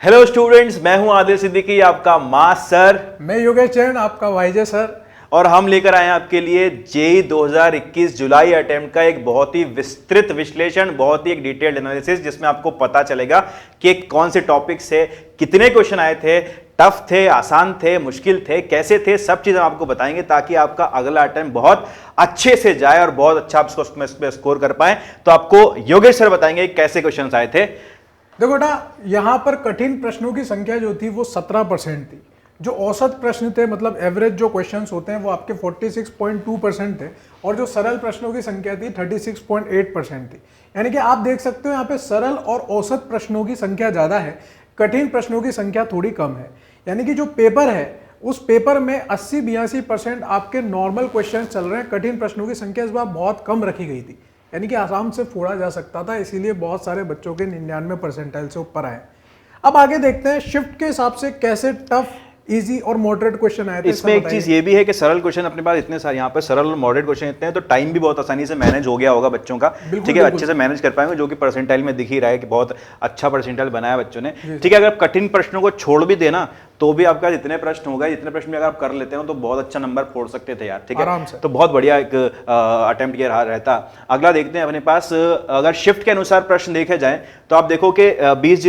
Hello students, मैं हूं आदिल सिद्दीकी, आपका मास सर। मैं योगेश जैन, आपका वाईजे सर। और हम लेकर आए हैं आपके लिए जेई 2021 जुलाई अटेम्प्ट का एक बहुत ही विस्तृत विश्लेषण, बहुत ही एक डिटेल्ड एनालिसिस, जिसमें आपको पता चलेगा कि कौन से टॉपिक से कितने क्वेश्चन आए थे, टफ थे, आसान थे, मुश्किल थे, कैसे थे, सब चीजें आपको बताएंगे ताकि आपका अगला अटेम्प्ट बहुत अच्छे से जाए और बहुत अच्छा आप उसमें स्कोर कर पाए। तो आपको योगेश सर बताएंगे कैसे क्वेश्चन आए थे। देखो बेटा, यहां पर कठिन प्रश्नों की संख्या जो थी वो 17% थी। जो औसत प्रश्न थे, मतलब एवरेज जो क्वेश्चंस होते हैं, वो आपके 46.2% थे। और जो सरल प्रश्नों की संख्या थी 36.8% थी। यानी कि आप देख सकते हो यहाँ पे सरल और औसत प्रश्नों की संख्या ज्यादा है, कठिन प्रश्नों की संख्या थोड़ी कम है। यानी कि जो पेपर है उस पेपर में 80-82% आपके नॉर्मल क्वेश्चन चल रहे हैं। कठिन प्रश्नों की संख्या इस बार बहुत कम रखी गई थी, यानी कि आसाम से फोड़ा जा सकता था, इसीलिए बहुत सारे बच्चों के 99 परसेंटाइल से ऊपर आए। अब आगे देखते हैं शिफ्ट के हिसाब से कैसे टफ, इजी और मॉडरेट क्वेश्चन आए थे। इसमें एक चीज ये भी है कि सरल क्वेश्चन अपने पास इतने सारे, यहाँ पर सरल और मॉडरेट क्वेश्चन इतने हैं तो टाइम भी बहुत आसानी से मैनेज हो गया होगा बच्चों का। ठीक है, अच्छे से मैनेज कर पाएंगे, जो कि परसेंटाइल में दिख ही रहा है कि बहुत अच्छा परसेंटाइल बनाया बच्चों ने। ठीक है, अगर कठिन प्रश्नों को छोड़ भी देना तो भी आपका जितने प्रश्न होगा, जितने प्रश्न भी अगर आप कर लेते हो तो बहुत अच्छा नंबर फोड़ सकते थे यार। ठीक है, तो बहुत बढ़िया एक अटेम्प्ट ये रहता। अगला देखते हैं अपने पास, अगर शिफ्ट के अनुसार प्रश्न देखे जाए तो आप देखो कि 20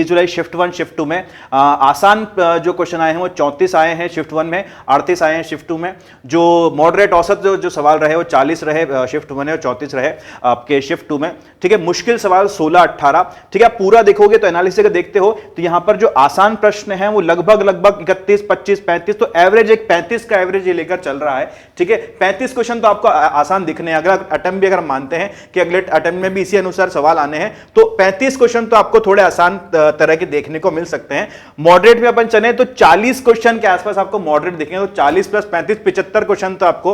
जुलाई शिफ्ट 1 शिफ्ट 2 में आसान जो क्वेश्चन आए हैं वो 34 आए हैं शिफ्ट 1 में, 38 आए हैं शिफ्ट 2 में। जो मॉडरेट औसत जो सवाल रहे वो 40 रहे शिफ्ट 1 में और 34 रहे आपके शिफ्ट 2 में। ठीक है, मुश्किल सवाल 16-18। ठीक है, आप पूरा देखोगे तो एनालिसिस देखते हो तो यहां पर जो आसान प्रश्न है वो लगभग 31, 25, 35, तो एवरेज एक 35 का एवरेज ये लेकर चल रहा है। ठीक है, 35 क्वेश्चन तो आपको आसान दिखने हैं। अगला अटेम्प्ट भी अगर मानते हैं कि अगले अटेम्प्ट में भी इसी अनुसार सवाल आने हैं तो 35 क्वेश्चन तो आपको थोड़े आसान तरह के देखने को मिल सकते हैं। मॉडरेट में अपन चले तो 40 क्वेश्चन के आसपास आपको मॉडरेट दिखेंगे, तो 40 + 35 75 क्वेश्चन तो आपको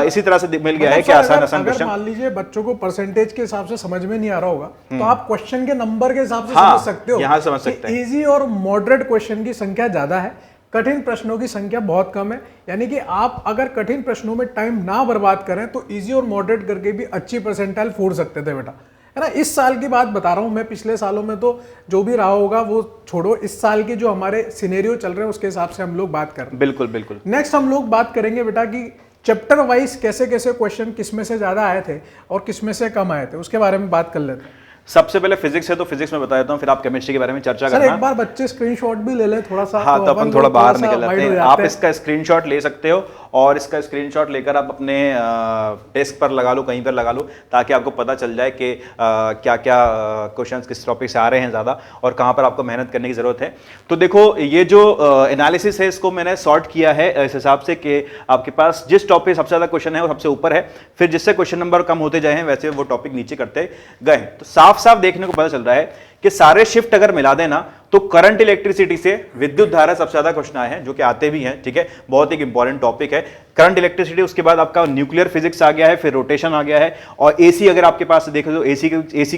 इसी तरह से मिल गया है कि आसान क्वेश्चन। मान लीजिए बच्चों को परसेंटेज के हिसाब से समझ में नहीं आ रहा होगा तो आप क्वेश्चन के नंबर के हिसाब से समझ सकते हो। यहां समझ सकते हैं इजी और मॉडरेट क्वेश्चन की संख्या ज्यादा है, कठिन प्रश्नों की संख्या बहुत कम है। यानी कि आप अगर कठिन प्रश्नों में टाइम ना बर्बाद करें तो इजी और मॉडरेट करके भी अच्छी परसेंटाइल फोड़ सकते थे बेटा, है ना। इस साल की बात बता रहा हूं मैं, पिछले सालों में तो जो भी रहा होगा वो छोड़ो, इस साल के जो हमारे सिनेरियो चल रहे हैं उसके हिसाब से हम लोग बात कर रहे हैं। बिल्कुल बिल्कुल। नेक्स्ट हम लोग बात करेंगे बेटा कि चैप्टर वाइज कैसे कैसे क्वेश्चन किसमें से ज्यादा आए थे और किसमें से कम आए थे, उसके बारे में बात कर लेते हैं। सबसे पहले फिजिक्स है तो फिजिक्स में बता देता हूं, फिर आप केमिस्ट्री के बारे में चर्चा करना। एक बार बच्चे स्क्रीनशॉट भी ले लें थोड़ा सा। हाँ, तो अपन थोड़ा बाहर निकल जाते हैं। आप इसका स्क्रीनशॉट ले सकते हो और इसका स्क्रीनशॉट लेकर आप अपने डेस्क पर लगा लो, कहीं पर लगा लो, ताकि आपको पता चल जाए कि क्या क्या क्वेश्चंस किस टॉपिक से आ रहे हैं ज़्यादा और कहाँ पर आपको मेहनत करने की ज़रूरत है। तो देखो, ये जो एनालिसिस है इसको मैंने सॉर्ट किया है इस हिसाब से कि आपके पास जिस टॉपिक सबसे ज़्यादा क्वेश्चन है वो सबसे ऊपर है, फिर जिससे क्वेश्चन नंबर कम होते जाए हैं वैसे वो टॉपिक नीचे करते गए। तो साफ साफ देखने को पता चल रहा है कि सारे शिफ्ट अगर मिला देना तो करंट इलेक्ट्रिसिटी से विद्युत धारा सबसे ज्यादा क्वेश्चन आए हैं, जो कि आते भी हैं। ठीक है, बहुत एक इंपॉर्टेंट टॉपिक है करंट इलेक्ट्रिसिटी। उसके बाद आपका न्यूक्लियर फिजिक्स आ गया है, फिर रोटेशन आ गया है, और एसी अगर आपके पास देखो तो एसी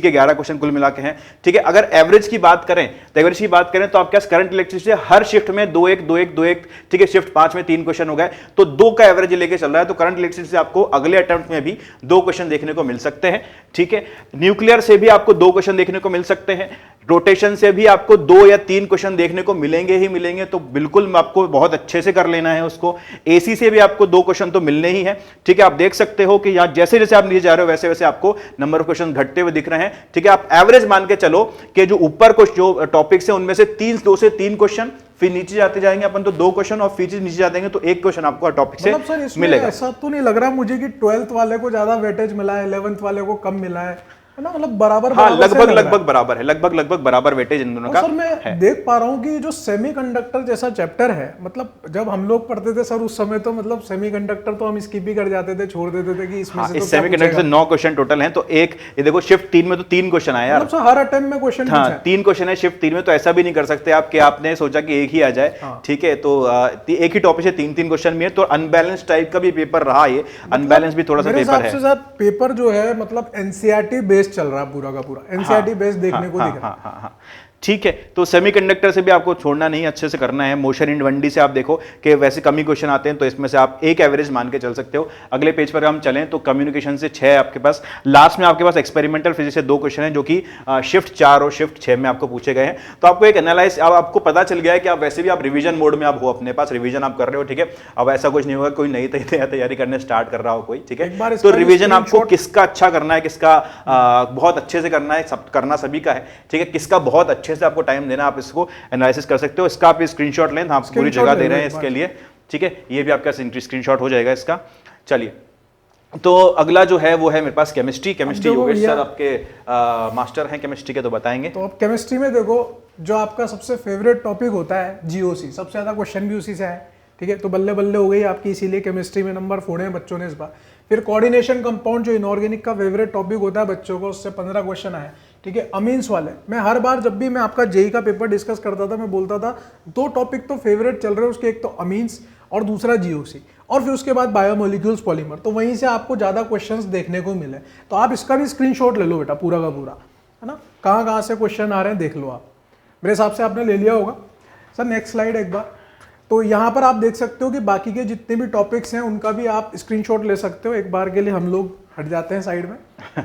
के 11 क्वेश्चन कुल मिला के हैं। ठीक है, अगर एवरेज की बात करें तो आपके पास करंट इलेक्ट्रिसिटी हर शिफ्ट में 2-1 2-1 2-1। ठीक है, शिफ्ट 5 में 3 क्वेश्चन हो गए, तो 2 का एवरेज लेके चल रहा है। तो करंट इलेक्ट्रिसिटी से आपको अगले अटेम्प्ट में भी 2 क्वेश्चन देखने को मिल सकते हैं। ठीक है, न्यूक्लियर से भी आपको 2 क्वेश्चन देखने को मिल सकते हैं, रोटेशन से भी आपको 2 या 3 क्वेश्चन देखने को मिलेंगे ही मिलेंगे, तो बिल्कुल आपको बहुत अच्छे से कर लेना है उसको। एसी से भी आपको 2 क्वेश्चन तो मिलने ही है। ठीक है, आप देख सकते हो कि यहां जैसे जैसे आप नीचे जा रहे हो वैसे वैसे आपको नंबर ऑफ क्वेश्चन घटते हुए दिख रहे हैं। ठीक है, आप एवरेज मान के चलो कि जो ऊपर कुछ जो टॉपिक्स है उनमें से 2 से 3 क्वेश्चन, फिर नीचे जाते जाएंगे अपन तो 2 क्वेश्चन, और फिर नीचे जाते तो 1 क्वेश्चन आपको टॉपिक से मिलेगा। ऐसा तो नहीं लग रहा मुझे कि 12th वाले को ज्यादा वेटेज मिला है, 11th वाले को कम मिला है ना, मतलब बराबर। हाँ, लगभग बराबर है, लगभग बराबर वेटेज इन दोनों का। सर मैं देख पा रहा हूँ कि जो सेमीकंडक्टर जैसा चैप्टर है, मतलब जब हम लोग पढ़ते थे सर उस समय तो मतलब सेमीकंडक्टर तो हम स्किप ही कर जाते थे, छोड़ देते थे कि इसमें से तो सेमीकंडक्टर से 9 क्वेश्चन टोटल हैं। तो एक ये देखो शिफ्ट 3 में तो 3 क्वेश्चन आए यार, मतलब हर अटेम्प्ट में क्वेश्चन। हाँ, 3 क्वेश्चन है शिफ्ट 3 में, तो ऐसा भी नहीं कर सकते आप कि आपने सोचा कि एक ही आ जाए। ठीक है, तो एक ही टॉपिक से 3-3 क्वेश्चन भी है, तो अनबैलेंस टाइप का भी पेपर रहा, ये अनबैलेंस भी थोड़ा सा पेपर है। पेपर जो है मतलब एनसीईआरटी बेस्ड चल रहा है पूरा का पूरा, एनसीईआरटी बेस्ड देखने को दिख रहा है। ठीक है। तो सेमीकंडक्टर से भी आपको छोड़ना नहीं, अच्छे से करना है। मोशन इन 1D से आप देखो कि वैसे कम ही क्वेश्चन आते हैं, तो इसमें से आप एक एवरेज मान के चल सकते हो। अगले पेज पर हम चलें तो कम्युनिकेशन से 6 आपके पास, लास्ट में आपके पास एक्सपेरिमेंटल फिजिक्स से 2 क्वेश्चन हैं जो कि शिफ्ट 4 और शिफ्ट 6 में आपको पूछे गए हैं। तो आपको एक एनालाइज, अब आपको पता चल गया है कि आप वैसे भी आप रिवीजन मोड में आप हो, अपने पास रिवीजन आप कर रहे हो, ठीक है। अब ऐसा कुछ नहीं होगा कोई नई तैयारी करने स्टार्ट कर रहा हो कोई, ठीक है। तो रिवीजन आपको किसका अच्छा करना है, किसका बहुत अच्छे से करना है, सब करना सभी का है, ठीक है। किसका बहुत अच्छे से आपको टाइम देना, आप इसको एनालिसिस कर सकते हो। इसका आप स्क्रीनशॉट लें, आप पूरी जगह दे रहे हैं इसके लिए, ठीक है। ये भी आपका स्क्रीनशॉट हो जाएगा इसका। चलिए, तो अगला जो है वो है मेरे पास केमिस्ट्री। योगेश सर आपके मास्टर हैं केमिस्ट्री के, तो बताएंगे। तो अब केमिस्ट्री में देखो, जो आपका सबसे फेवरेट टॉपिक होता है जीओसी, सबसे ज्यादा क्वेश्चन भी उसी से आए, ठीक है। तो बल्ले बल्ले हो गई आपकी, इसीलिए केमिस्ट्री में नंबर फोड़े हैं बच्चों ने इस बार। फिर कोऑर्डिनेशन कंपाउंड, जो इनऑर्गेनिक का फेवरेट टॉपिक होता है बच्चों को, उससे 15 क्वेश्चन आए, ठीक है। अमीन्स वाले, मैं हर बार जब भी मैं आपका जेई का पेपर डिस्कस करता था, मैं बोलता था 2 टॉपिक तो फेवरेट चल रहे हैं उसके, एक तो अमीन्स और दूसरा जीओसी, और फिर उसके बाद बायोमोलिक्यूल्स पॉलीमर। तो वहीं से आपको ज्यादा क्वेश्चंस देखने को मिले। तो आप इसका भी स्क्रीनशॉट ले लो बेटा, पूरा का पूरा, है ना। कहाँ कहाँ से क्वेश्चन आ रहे हैं देख लो आप। मेरे हिसाब से आपने ले लिया होगा। सर नेक्स्ट स्लाइड एक बार। तो यहाँ पर आप देख सकते हो कि बाकी के जितने भी टॉपिक्स हैं उनका भी आप स्क्रीनशॉट ले सकते हो। एक बार के लिए हम लोग हट जाते हैं साइड में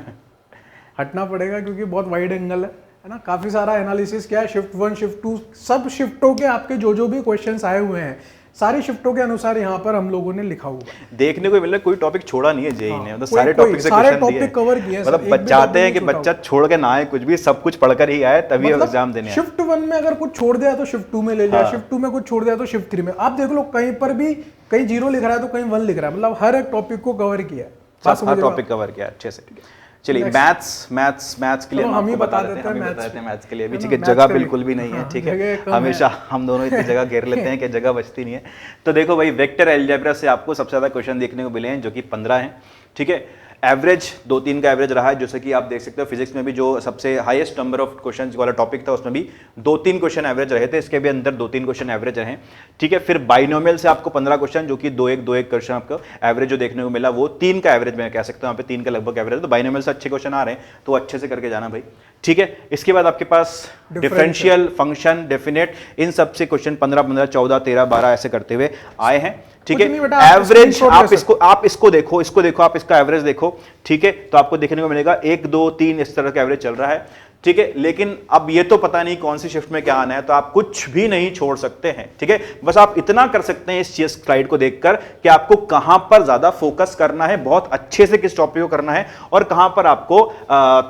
हटना पड़ेगा क्योंकि बहुत वाइड एंगल है ना। काफी सारा एनालिसिस किया है, शिफ्ट 1 शिफ्ट 2 सब शिफ्टों के आपके जो भी क्वेश्चंस आए हुए हैं, सारी शिफ्टों के अनुसार यहाँ पर हम लोगों ने लिखा हुआ है। देखने को मिल रहा है, कोई टॉपिक छोड़ा नहीं है जेई ने, मतलब सारे टॉपिक से क्वेश्चन दिए हैं, कवर किए हैं। मतलब चाहते हैं कि बच्चा छोड़ के ना आए कुछ भी, सब कुछ पढ़कर ही आए तभी एग्जाम देने आए। शिफ्ट 1 में अगर कुछ छोड़ दिया तो शिफ्ट 2 में ले लिया, शिफ्ट 2 में कुछ छोड़ दिया तो शिफ्ट 3 में। आप देख लो कहीं पर भी कहीं 0 लिख रहा है तो कहीं 1 लिख रहा है, मतलब हर एक टॉपिक को कवर किया है, हर टॉपिक कवर किया अच्छे से। चलिए, मैथ्स के लिए हम ही बता देते हैं मैथ्स के लिए भी, ठीक है। जगह बिल्कुल भी नहीं है, ठीक है। हमेशा हम दोनों इतनी जगह घेर लेते हैं कि जगह बचती नहीं है। तो देखो भाई, वेक्टर अलजेब्रा से आपको सबसे ज्यादा क्वेश्चन देखने को मिले हैं जो कि 15 हैं, ठीक है। एवरेज 2-3 का एवरेज रहा है, जैसे कि आप देख सकते हो फिजिक्स में भी जो सबसे हाईएस्ट नंबर ऑफ क्वेश्चन वाला टॉपिक था उसमें भी 2-3 क्वेश्चन एवरेज रहे थे, इसके भी अंदर 2-3 क्वेश्चन एवरेज रहे, ठीक है। फिर बाइनोमियल से आपको 15 क्वेश्चन, जो कि 2-1 क्वेश्चन आपको एवरेज जो देखने को मिला वो 3 का एवरेज मैं कह सकता हूँ, यहाँ पे 3 का लगभग एवरेज। तो बाइनोमियल से अच्छे क्वेश्चन आ रहे हैं, तो अच्छे से करके जाना भाई, ठीक है। इसके बाद आपके पास डिफरेंशियल, फंक्शन, डेफिनेट, इन सबसे क्वेश्चन 15, 14, 13, 12 ऐसे करते हुए आए हैं, ठीक है। एवरेज आप इसको देखो, आप इसका एवरेज देखो, ठीक है। तो आपको देखने को मिलेगा 1, 2, 3 इस तरह का एवरेज चल रहा है, ठीक है। लेकिन अब ये तो पता नहीं कौन सी शिफ्ट में क्या आना है, तो आप कुछ भी नहीं छोड़ सकते हैं, ठीक है। बस आप इतना कर सकते हैं इस स्लाइड को देखकर कि आपको कहां पर ज्यादा फोकस करना है, बहुत अच्छे से किस टॉपिक को करना है, और कहां पर आपको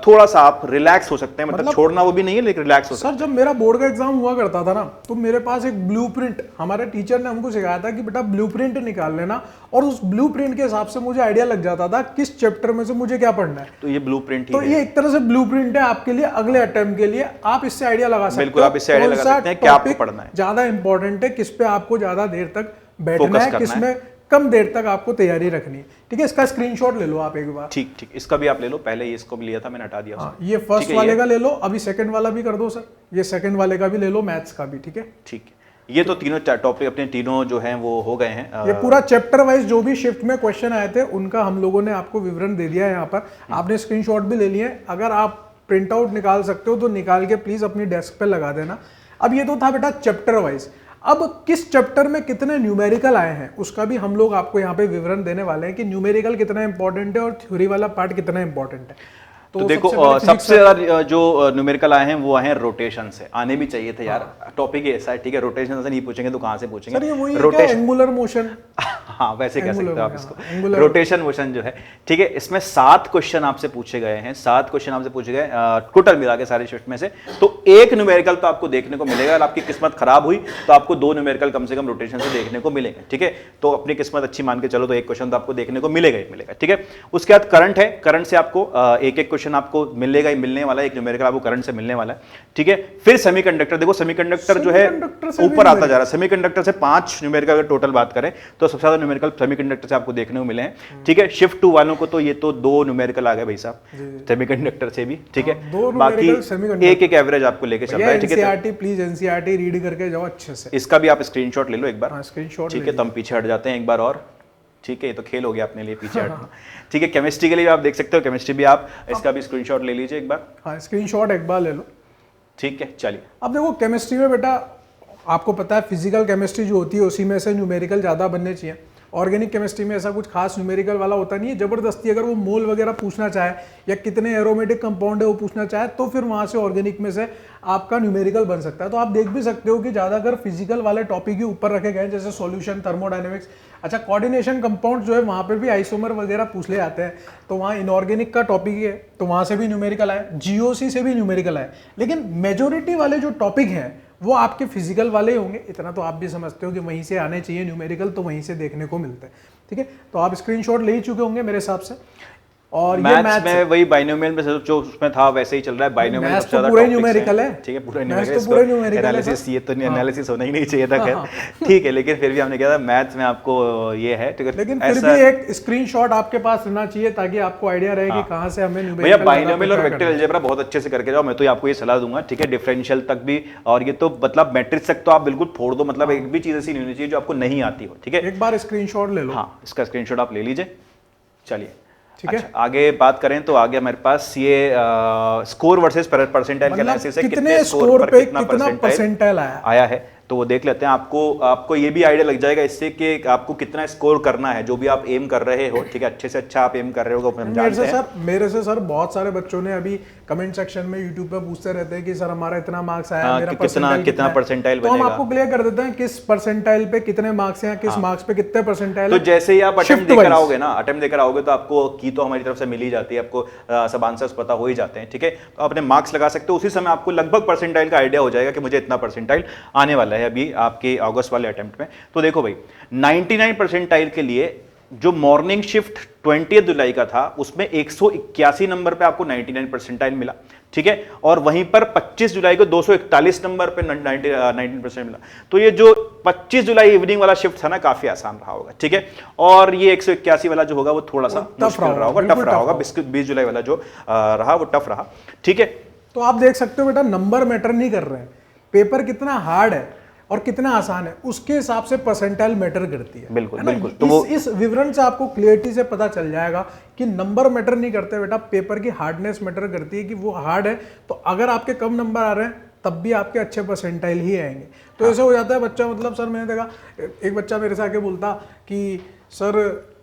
थोड़ा सा आप रिलैक्स हो सकते हैं, मतलब छोड़ना वो भी नहीं है लेकिन रिलैक्स हो सकते हैं। सर, जब मेरा बोर्ड का एग्जाम हुआ करता था ना, तो मेरे पास एक ब्लूप्रिंट, हमारे टीचर ने हमको सिखाया था कि बेटा ब्लूप्रिंट निकाल लेना, और उस ब्लूप्रिंट के हिसाब से मुझे आइडिया लग जाता था किस चैप्टर में से मुझे क्या पढ़ना है। तो ये ब्लूप्रिंट तो ये एक तरह से ब्लूप्रिंट है आपके लिए अगले अटेम्प्ट के लिए। आप इससे आइडिया लगा सकते हो, बिल्कुल आप इससे आइडिया लगा सकते हैं कि आपको पढ़ना है, ज्यादा इंपॉर्टेंट है, किस पे आपको ज्यादा देर तक बैठना है, किस में कम देर तक आपको तैयारी रखनी है, ठीक है। इसका स्क्रीनशॉट ले लो आप एक बार। ठीक, इसका भी आप ले लो, पहले ये इसको भी लिया था मैंने, हटा दिया। ये फर्स्ट वाले का ले लो, अभी सेकंड वाला भी कर दो सर, ये सेकंड वाले का भी ले लो, मैथ्स का भी, ठीक है। ठीक है, ये तो तीनों टॉपिक अपने तीनों जो हैं वो हो गए हैं। ये पूरा चैप्टर वाइज जो भी शिफ्ट में क्वेश्चन आए थे उनका हम लोगों ने आपको विवरण दे दिया है यहाँ पर। आपने स्क्रीनशॉट भी ले लिए। अगर आप प्रिंट आउट निकाल सकते हो तो निकाल के प्लीज अपनी डेस्क पे लगा देना। अब ये तो था बेटा चैप्टर वाइज। अब किस चैप्टर में कितने न्यूमेरिकल आए हैं उसका भी हम लोग आपको यहाँ पे विवरण देने वाले हैं कि न्यूमेरिकल कितना इंपॉर्टेंट है और थ्योरी वाला पार्ट कितना इंपॉर्टेंट है। तो देखो सबसे ज्यादा जो न्यूमेरिकल आए हैं वो आए हैं रोटेशन से। आने भी चाहिए थे यार, टॉपिक ही ऐसा है, ठीक है। रोटेशन से नहीं पूछेंगे तो कहां से पूछेंगे? सर ये वही रोटेशन, एंगुलर मोशन। हाँ वैसे कह सकते हो आप इसको, रोटेशन मोशन जो है, ठीक है। इसमें 7 क्वेश्चन आपसे पूछे गए हैं, 7 क्वेश्चन आपसे पूछे गए टोटल मिला के सारे शिफ्ट में से। तो एक न्यूमेरिकल तो आपको देखने को मिलेगा। अगर आपकी किस्मत खराब हुई तो आपको 2 न्यूमेरिकल कम से कम रोटेशन से देखने को मिलेंगे, ठीक है। तो अपनी किस्मत अच्छी मान के चलो तो एक क्वेश्चन तो आपको देखने को मिलेगा ही मिलेगा, ठीक है। उसके बाद करंट है, करंट से आपको एक क्वेश्चन आपको मिलेगा ही मिलने वाला है, एक न्यूमेरिकल आपको करंट से मिलने वाला है, ठीक है। फिर सेमीकंडक्टर, देखो सेमीकंडक्टर जो है ऊपर आता जा रहा है। सेमीकंडक्टर से 5 न्यूमेरिकल अगर टोटल बात करें तो सबसे ज्यादा न्यूमेरिकल सेमीकंडक्टर से आपको देखने को मिले हैं, ठीक है। शिफ्ट 2 वालों को तो ये तो 2 न्यूमेरिकल आ गए भाई साहब सेमीकंडक्टर से भी, ठीक है। बाकी एक एवरेज आपको लेके चल रहा है, ठीक है। एनसीईआरटी प्लीज एनसीईआरटी रीड करके जाओ अच्छे से। इसका भी आप स्क्रीनशॉट ले लो एक बार, स्क्रीनशॉट, ठीक है। तो हम पीछे हट जाते हैं एक बार और, ठीक है। ये तो खेल हो गया अपने लिए पीछे हटना, ठीक है। केमिस्ट्री के लिए आप देख सकते हो, केमिस्ट्री भी आप इसका भी स्क्रीनशॉट ले लीजिए एक बार। हाँ स्क्रीनशॉट एक बार ले लो। ठीक है, चलिए। अब देखो केमिस्ट्री में बेटा आपको पता है फिजिकल केमिस्ट्री जो होती है उसी में से न्यूमेरिकल ज़्यादा बनने चाहिए। ऑर्गेनिक केमिस्ट्री में ऐसा कुछ खास न्यूमेरिकल वाला होता नहीं है। जबरदस्ती अगर वो मोल वगैरह पूछना चाहे या कितने एरोमेटिक कंपाउंड है वो पूछना चाहे तो फिर वहां से ऑर्गेनिक में से आपका न्यूमेरिकल बन सकता है। तो आप देख भी सकते हो कि ज़्यादातर फिजिकल वाले टॉपिक ही ऊपर रखे गए हैं, जैसे सॉल्यूशन, थर्मोडायनेमिक्स। अच्छा, कोऑर्डिनेशन कंपाउंड जो है वहाँ पे भी आइसोमर वगैरह पूछ ले जाते हैं, तो वहाँ इनऑर्गेनिक का टॉपिक है तो वहाँ से भी न्यूमेरिकल आए, जीओसी से भी न्यूमेरिकल आए। लेकिन मेजोरिटी वाले जो टॉपिक हैं वो आपके फिजिकल वाले ही होंगे। इतना तो आप भी समझते हो कि वहीं से आने चाहिए न्यूमेरिकल, तो वहीं से देखने को मिलता है। ठीक है, तो आप स्क्रीनशॉट ले ही चुके होंगे मेरे हिसाब से। और ये मैथ्स में वही बाइनोमियल में जो उसमें था वैसे ही चल रहा है। बाइनोमियल सबसे ज्यादा पूरा न्यूमेरिकल है। ठीक है, पूरा न्यूमेरिकल एनालिसिस, ये तो एनालिसिस होना ही नहीं चाहिए था, खैर ठीक है। लेकिन फिर भी हमने कहा था मैथ्स में आपको ये है, लेकिन फिर भी एक स्क्रीनशॉट आपके पास रहना चाहिए ताकि आपको आइडिया रहे कि कहां से हमें न्यूमेरिकल। भैया बाइनोमियल और वेक्टर अलजेब्रा बहुत अच्छे से करके जाओ, मैं तो आपको ये सलाह दूंगा। ठीक है, डिफरेंशियल तक भी, और ये तो मतलब मैट्रिक्स तक तो आप बिल्कुल फोड़ दो, मतलब एक भी चीज ऐसी नहीं होनी चाहिए जो आपको नहीं आती हो। ठीक है, एक बार स्क्रीनशॉट ले लो। हाँ, इसका स्क्रीनशॉट आप ले लीजिए। चलिए, ठीक है। अच्छा, आगे बात करें तो आगे हमारे पास ये स्कोर वर्सेस परसेंटाइल का एनालिसिस है, कितने स्कोर पे कितना परसेंटाइल आया है, तो वो देख लेते हैं। आपको ये भी आइडिया लग जाएगा इससे कि आपको कितना स्कोर करना है, जो भी आप एम कर रहे हो। ठीक है, अच्छे से अच्छा आप एम कर रहे हो, हम जानते हैं। मेरे से सर बहुत सारे बच्चों ने अभी कमेंट सेक्शन में यूट्यूब पे पूछते रहते हैं कि सर हमारा इतना मार्क्स आया, मेरा कितना परसेंटाइल बनेगा। तो हम आपको क्लियर कर देते हैं किस परसेंटाइल पे कितने मार्क्स हैं, किस मार्क्स पे कितने परसेंटाइल। तो जैसे ही आप अटेम्प्ट देकर आओगे ना, अटेम्प्ट देकर आओगे तो आपको की तो हमारी तरफ से मिल ही जाती है, आपको सब आंसर्स पता हो ही जाते हैं। ठीक है, तो अपने मार्क्स लगा सकते हो, उसी समय आपको लगभग परसेंटाइल का आइडिया हो जाएगा कि मुझे इतना परसेंटाइल आने वाला है अभी आपके अगस्त वाले अटेम्प्ट में। तो देखो भाई, 99 परसेंटाइल के लिए जो मॉर्निंग शिफ्ट 20 जुलाई का था उसमें 181 नंबर पे आपको 99 परसेंटाइल मिला। ठीक है, और वहीं पर 25 जुलाई को 241 नंबर पे 19% मिला। तो ये जो 25 जुलाई इवनिंग वाला शिफ्ट था ना, काफी आसान रहा होगा। ठीक है, और ये 181 वाला जो होगा वो थोड़ा सा मुश्किल रहा होगा, टफ रहा होगा। 20 जुलाई वाला जो रहा वो टफ रहा। ठीक है, तो आप देख सकते हो बेटा, नंबर मैटर नहीं कर रहे हैं, पेपर कितना हार्ड है और कितना आसान है उसके हिसाब से परसेंटाइल मैटर करती है। बिल्कुल है बिल्कुल। तो इस विवरण से आपको क्लियरिटी से पता चल जाएगा कि नंबर मैटर नहीं करते बेटा, पेपर की हार्डनेस मैटर करती है कि वो हार्ड है। तो अगर आपके कम नंबर आ रहे हैं तब भी आपके अच्छे परसेंटाइल ही आएंगे। तो ऐसे हो जाता है बच्चा, मतलब सर मैंने देखा एक बच्चा मेरे से आके बोलता कि सर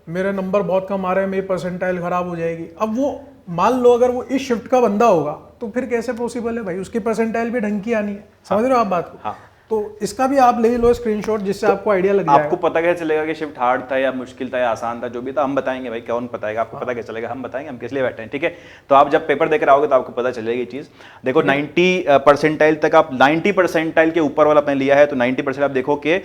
मेरे नंबर बहुत कम आ रहे हैं, मेरी परसेंटाइल खराब हो जाएगी। अब वो मान लो अगर वो इस शिफ्ट का बंदा होगा तो फिर कैसे पॉसिबल है भाई, उसकी परसेंटाइल भी ढंग की आनी है। समझ रहे हो आप बात को? हाँ। तो इसका भी आप ले लो स्क्रीनशॉट, जिससे आपको आइडिया लग जाएगा। आपको पता कैसे चलेगा कि शिफ्ट हार्ड था या मुश्किल था या आसान था, जो भी था हम बताएंगे भाई, कौन बताएगा आपको? पता कैसे चलेगा? हम बताएंगे, हम किस लिए बैठे हैं। ठीक है, तो आप जब पेपर देकर आओगे तो आपको पता चलेगी ये चीज। देखो 90 परसेंटाइल तक, आप 90 परसेंटाइल के ऊपर वाला आपने लिया है तो 90% आप देखो कि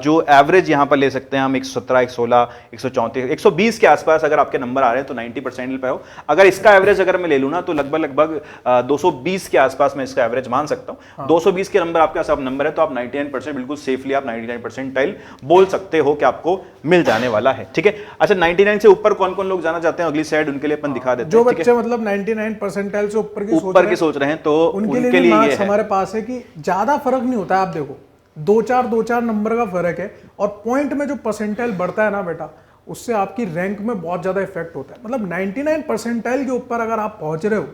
जो एवरेज यहाँ पर ले सकते हैं हम 117, 116, 134, 120 के आसपास अगर आपके नंबर आ रहे हैं तो 90 परसेंटाइल पे हो। अगर इसका एवरेज अगर मैं ले लूँ ना तो लगभग 220 के आसपास मैं इसका एवरेज मान सकता हूँ। 220 के नंबर आपके पास नंबर है तो आप 99% बिल्कुल सेफली आप 99 परसेंटाइल बोल सकते हो कि आपको मिल जाने वाला है। ठीक है, अच्छा 99 से ऊपर कौन कौन लोग जाना चाहते हैं अगली साइड, उनके लिए अपन दिखा देते हैं। जो बच्चे मतलब 99 परसेंटाइल से ऊपर की सोच रहे हैं तो उनके लिए ये हमारे पास है कि ज्यादा फर्क नहीं होता है। आप देखो 2-4 नंबर का फर्क है, और पॉइंट में जो परसेंटाइल बढ़ता है ना बेटा, उससे आपकी रैंक में बहुत ज्यादा इफेक्ट होता है। मतलब 99 परसेंटाइल के ऊपर अगर आप पहुंच रहे हो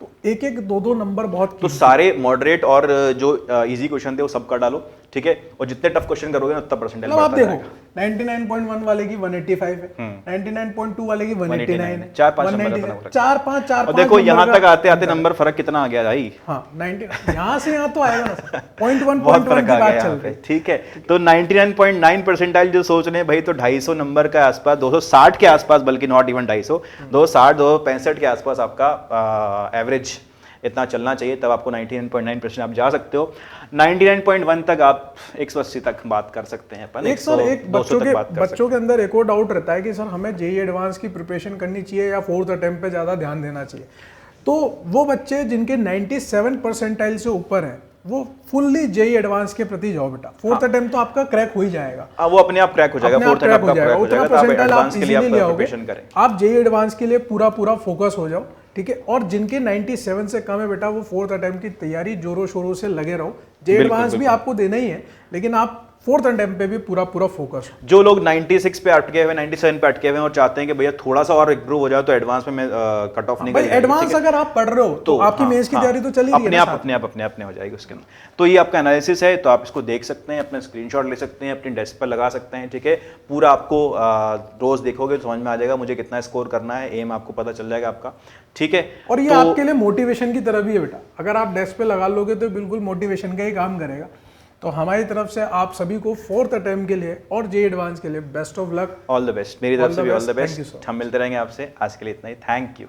तो एक 2 नंबर बहुत। तो सारे मॉडरेट और जो इजी क्वेश्चन थे वो सब कर डालो। ठीक है, और जितने टफ क्वेश्चन करोगे ना उतना परसेंटाइल बढ़ता जाएगा। आप देखो 99.1 वाले की 185 है, 99.2 वाले की 189 है, 4-5 और देखो यहाँ तक आते आते नंबर फर्क कितना आ गया भाई। हाँ 90 यहाँ से यहाँ तो आएगा ना सर, 0.1 बहुत फर्क आ गया यहाँ पे। ठीक है, तो 99.9 परसेंटाइल जो सोच रहे हैं भाई, तो 250 नंबर के आसपास, 260 के आसपास, बल्कि नॉट इवन 250, 260, 265 के आसपास आपका एवरेज इतना चलना चाहिए, तब आपको 99.9% आप जा सकते हो। 99.1 तक आप 180 तक बात कर सकते हैं अपन। एक बच्चों के अंदर एक और डाउट रहता है कि सर हमें जेईई एडवांस की प्रिपरेशन करनी चाहिए या 4th अटेम्प्ट पे ज़्यादा ध्यान देना चाहिए। तो वो बच्चे जिनके 97 परसेंटाइल से ऊपर है वो फुल्ली जेईई एडवांस के प्रति जाओ बेटा। 4th अटेम्प्ट तो आपका क्रैक हो ही जाएगा। वो अपने आप क्रैक हो जाएगा, 4th अटेम्प्ट आपका क्रैक हो जाएगा, तो आप एडवांस के लिए आप प्रिपरेशन करें। आप जेईई एडवांस के लिए पूरा फोकस हो जाओ। ठीक है, और जिनके 97 से कम है बेटा, वो 4th अटेम्प्ट की तैयारी जोरों शोरों से लगे रहो। जेईई एडवांस भी आपको देना ही है, लेकिन आप फोर्थ अटेम्प्ट पे भी पूरा फोकस हो। जो लोग 96 पे अटके हुए 97 पे अटके हुए हैं और चाहते हैं कि भैया थोड़ा सा और इम्प्रूव हो जाए तो एडवांस में मैं कट ऑफ नहीं भाई एडवांस अगर आप पढ़ रहे हो तो आपकी मेंस की तैयारी तो चली रही है अपने आप हो जाएगी उसके अंदर। तो ये आपका एनालिसिस है, तो आप इसको देख सकते हैं, अपना स्क्रीनशॉट ले सकते हैं, अपनी डेस्क पर लगा सकते हैं, ठीक है। पूरा आपको रोज देखोगे तो समझ में आ जाएगा मुझे कितना स्कोर करना है, एम आपको पता चल जाएगा आपका, ठीक है। और ये आपके लिए मोटिवेशन की तरह भी है बेटा, अगर आप डेस्क पे लगा लोगे तो बिल्कुल मोटिवेशन का ही काम करेगा। तो हमारी तरफ से आप सभी को फोर्थ अटेम्प्ट के लिए और जे एडवांस के लिए best of luck, all the best, मेरी तरफ से भी all the Thank you, best. sir. हम मिलते रहेंगे आपसे, आज के लिए इतना ही, थैंक यू।